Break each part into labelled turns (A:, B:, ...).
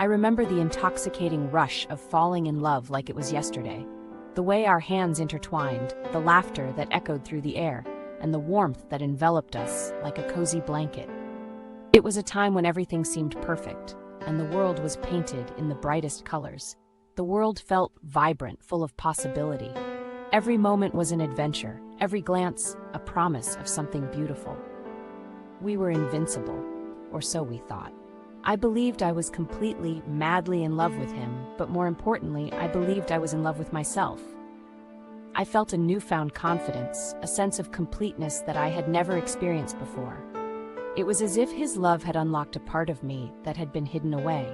A: I remember the intoxicating rush of falling in love like it was yesterday. The way our hands intertwined, the laughter that echoed through the air, and the warmth that enveloped us like a cozy blanket. It was a time when everything seemed perfect, and the world was painted in the brightest colors. The world felt vibrant, full of possibility. Every moment was an adventure, every glance a promise of something beautiful. We were invincible, or so we thought. I believed I was completely, madly in love with him, but more importantly, I believed I was in love with myself. I felt a newfound confidence, a sense of completeness that I had never experienced before. It was as if his love had unlocked a part of me that had been hidden away.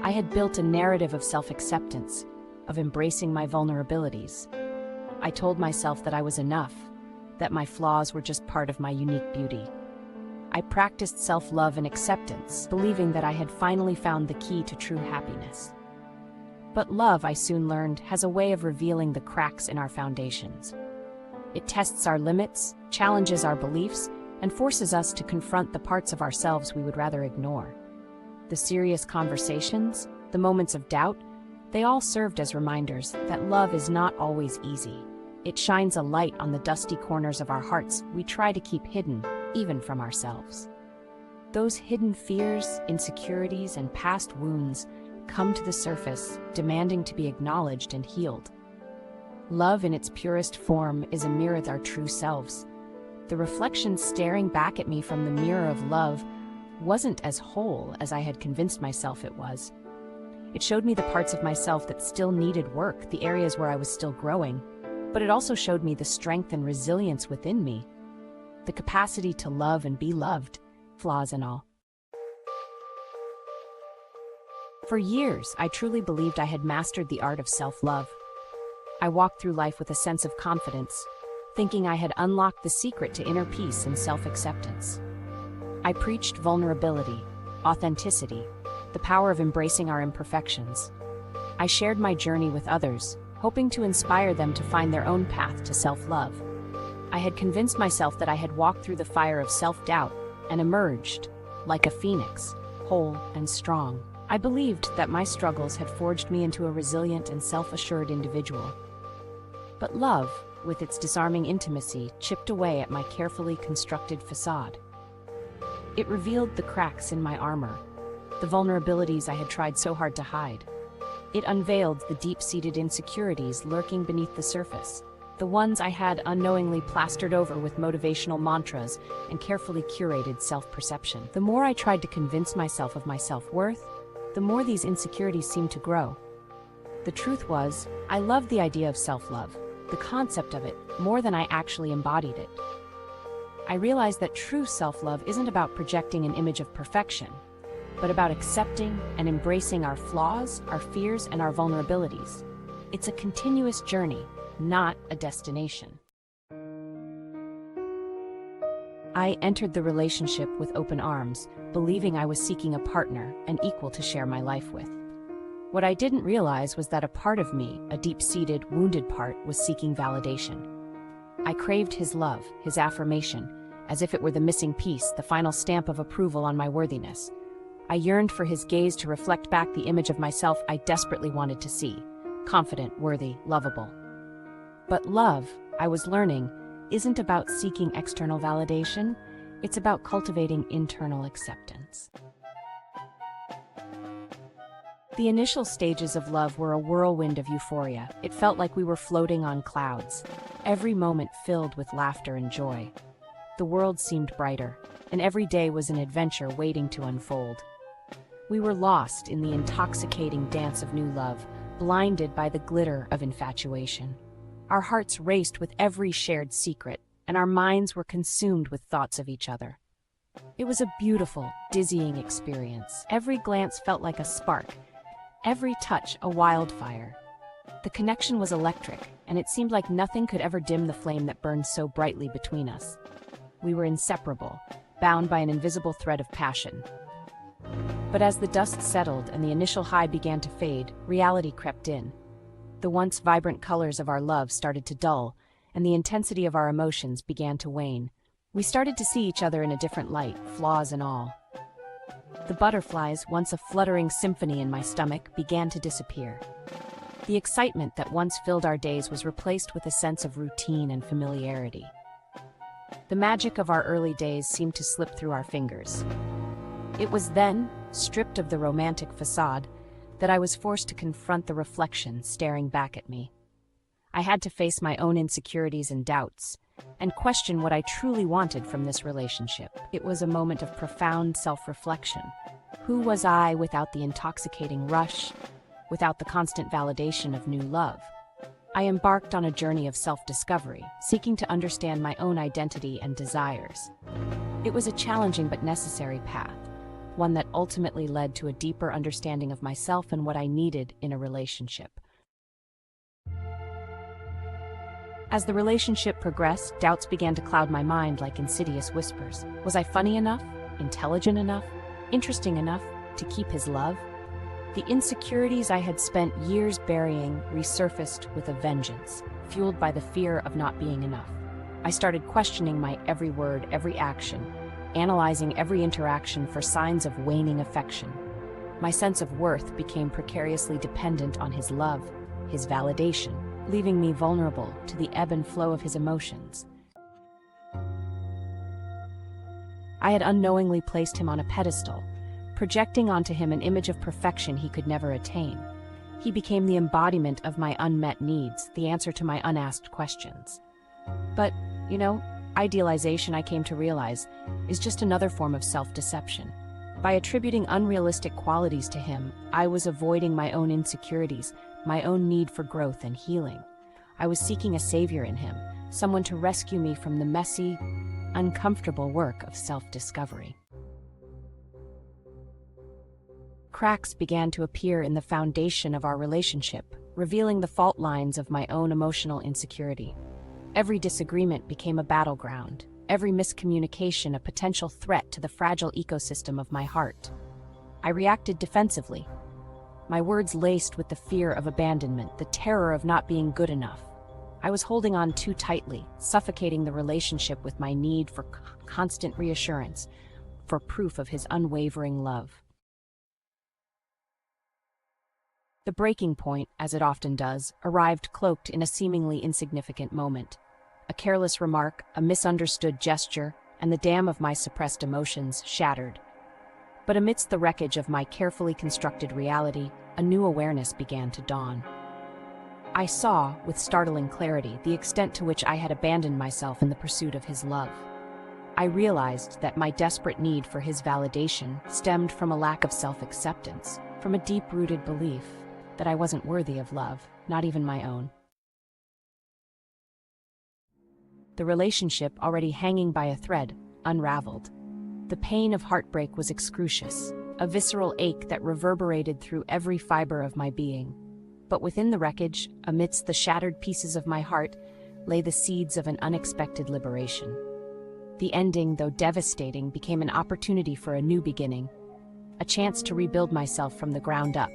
A: I had built a narrative of self-acceptance, of embracing my vulnerabilities. I told myself that I was enough, that my flaws were just part of my unique beauty. I practiced self-love and acceptance, believing that I had finally found the key to true happiness. But love, I soon learned, has a way of revealing the cracks in our foundations. It tests our limits, challenges our beliefs, and forces us to confront the parts of ourselves we would rather ignore. The serious conversations, the moments of doubt, they all served as reminders that love is not always easy. It shines a light on the dusty corners of our hearts we try to keep hidden, even from ourselves. Those hidden fears, insecurities, and past wounds come to the surface, demanding to be acknowledged and healed. Love in its purest form is a mirror of our true selves. The reflection staring back at me from the mirror of love wasn't as whole as I had convinced myself it was. It showed me the parts of myself that still needed work, the areas where I was still growing, but it also showed me the strength and resilience within me, the capacity to love and be loved, flaws and all. For years, I truly believed I had mastered the art of self-love. I walked through life with a sense of confidence, thinking I had unlocked the secret to inner peace and self-acceptance. I preached vulnerability, authenticity, the power of embracing our imperfections. I shared my journey with others, hoping to inspire them to find their own path to self-love. I had convinced myself that I had walked through the fire of self-doubt and emerged, like a phoenix, whole and strong. I believed that my struggles had forged me into a resilient and self-assured individual. But love, with its disarming intimacy, chipped away at my carefully constructed facade. It revealed the cracks in my armor, the vulnerabilities I had tried so hard to hide. It unveiled the deep-seated insecurities lurking beneath the surface, the ones I had unknowingly plastered over with motivational mantras and carefully curated self-perception. The more I tried to convince myself of my self-worth, the more these insecurities seemed to grow. The truth was, I loved the idea of self-love, the concept of it, more than I actually embodied it. I realized that true self-love isn't about projecting an image of perfection, but about accepting and embracing our flaws, our fears, and our vulnerabilities. It's a continuous journey, not a destination. I entered the relationship with open arms, believing I was seeking a partner, an equal to share my life with. What I didn't realize was that a part of me, a deep-seated, wounded part, was seeking validation. I craved his love, his affirmation, as if it were the missing piece, the final stamp of approval on my worthiness. I yearned for his gaze to reflect back the image of myself I desperately wanted to see, confident, worthy, lovable. But love, I was learning, isn't about seeking external validation, it's about cultivating internal acceptance. The initial stages of love were a whirlwind of euphoria. It felt like we were floating on clouds, every moment filled with laughter and joy. The world seemed brighter, and every day was an adventure waiting to unfold. We were lost in the intoxicating dance of new love, blinded by the glitter of infatuation. Our hearts raced with every shared secret, and our minds were consumed with thoughts of each other. It was a beautiful, dizzying experience. Every glance felt like a spark, every touch a wildfire. The connection was electric, and it seemed like nothing could ever dim the flame that burned so brightly between us. We were inseparable, bound by an invisible thread of passion. But as the dust settled and the initial high began to fade, reality crept in. The once vibrant colors of our love started to dull, and the intensity of our emotions began to wane. We started to see each other in a different light, flaws and all. The butterflies, once a fluttering symphony in my stomach, began to disappear. The excitement that once filled our days was replaced with a sense of routine and familiarity. The magic of our early days seemed to slip through our fingers. It was then, stripped of the romantic facade, that I was forced to confront the reflection staring back at me. I had to face my own insecurities and doubts, and question what I truly wanted from this relationship. It was a moment of profound self-reflection. Who was I without the intoxicating rush, without the constant validation of new love? I embarked on a journey of self-discovery, seeking to understand my own identity and desires. It was a challenging but necessary path, one that ultimately led to a deeper understanding of myself and what I needed in a relationship. As the relationship progressed, doubts began to cloud my mind like insidious whispers. Was I funny enough, intelligent enough, interesting enough to keep his love? The insecurities I had spent years burying resurfaced with a vengeance, fueled by the fear of not being enough. I started questioning my every word, every action, analyzing every interaction for signs of waning affection. My sense of worth became precariously dependent on his love, his validation, leaving me vulnerable to the ebb and flow of his emotions. I had unknowingly placed him on a pedestal, projecting onto him an image of perfection he could never attain. He became the embodiment of my unmet needs, the answer to my unasked questions. But, idealization, I came to realize, is just another form of self-deception. By attributing unrealistic qualities to him, I was avoiding my own insecurities, my own need for growth and healing. I was seeking a savior in him, someone to rescue me from the messy, uncomfortable work of self-discovery. Cracks began to appear in the foundation of our relationship, revealing the fault lines of my own emotional insecurity. Every disagreement became a battleground, every miscommunication a potential threat to the fragile ecosystem of my heart. I reacted defensively, my words laced with the fear of abandonment, the terror of not being good enough. I was holding on too tightly, suffocating the relationship with my need for constant reassurance, for proof of his unwavering love. The breaking point, as it often does, arrived cloaked in a seemingly insignificant moment. A careless remark, a misunderstood gesture, and the dam of my suppressed emotions shattered. But amidst the wreckage of my carefully constructed reality, a new awareness began to dawn. I saw, with startling clarity, the extent to which I had abandoned myself in the pursuit of his love. I realized that my desperate need for his validation stemmed from a lack of self-acceptance, from a deep-rooted belief that I wasn't worthy of love, not even my own. The relationship, already hanging by a thread, unraveled. The pain of heartbreak was excrucious, a visceral ache that reverberated through every fiber of my being. But within the wreckage, amidst the shattered pieces of my heart, lay the seeds of an unexpected liberation. The ending, though devastating, became an opportunity for a new beginning, a chance to rebuild myself from the ground up,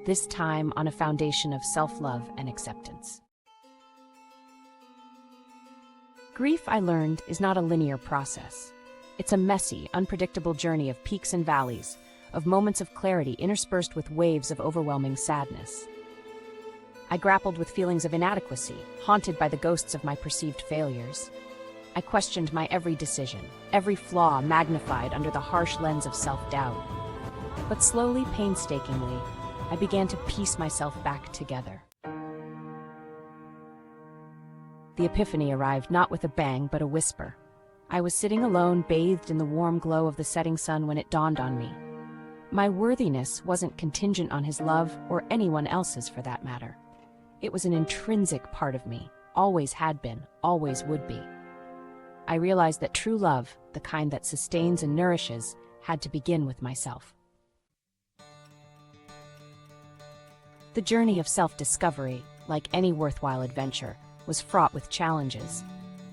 A: this time on a foundation of self-love and acceptance. Grief, I learned, is not a linear process. It's a messy, unpredictable journey of peaks and valleys, of moments of clarity interspersed with waves of overwhelming sadness. I grappled with feelings of inadequacy, haunted by the ghosts of my perceived failures. I questioned my every decision, every flaw magnified under the harsh lens of self-doubt. But slowly, painstakingly, I began to piece myself back together. The epiphany arrived not with a bang, but a whisper. I was sitting alone, bathed in the warm glow of the setting sun, when it dawned on me. My worthiness wasn't contingent on his love, or anyone else's for that matter. It was an intrinsic part of me, always had been, always would be. I realized that true love, the kind that sustains and nourishes, had to begin with myself. The journey of self-discovery, like any worthwhile adventure, was fraught with challenges.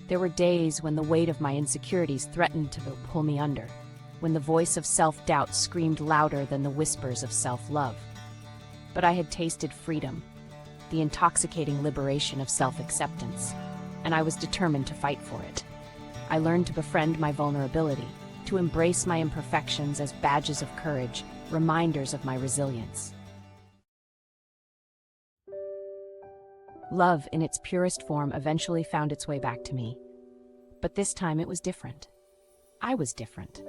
A: There were days when the weight of my insecurities threatened to pull me under, when the voice of self-doubt screamed louder than the whispers of self-love. But I had tasted freedom, the intoxicating liberation of self-acceptance, and I was determined to fight for it. I learned to befriend my vulnerability, to embrace my imperfections as badges of courage, reminders of my resilience. Love, in its purest form, eventually found its way back to me. But this time it was different. I was different.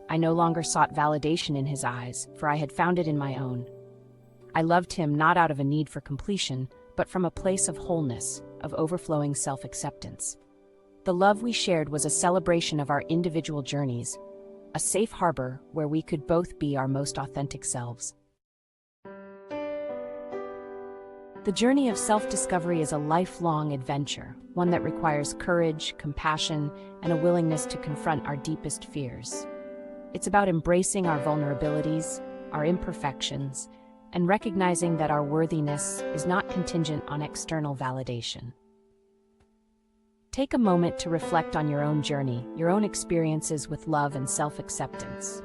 A: I no longer sought validation in his eyes, for I had found it in my own. I loved him not out of a need for completion, but from a place of wholeness, of overflowing self-acceptance. The love we shared was a celebration of our individual journeys, a safe harbor where we could both be our most authentic selves. The journey of self-discovery is a lifelong adventure, one that requires courage, compassion, and a willingness to confront our deepest fears. It's about embracing our vulnerabilities, our imperfections, and recognizing that our worthiness is not contingent on external validation. Take a moment to reflect on your own journey, your own experiences with love and self-acceptance.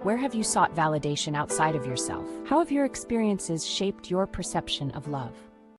A: Where have you sought validation outside of yourself? How have your experiences shaped your perception of love?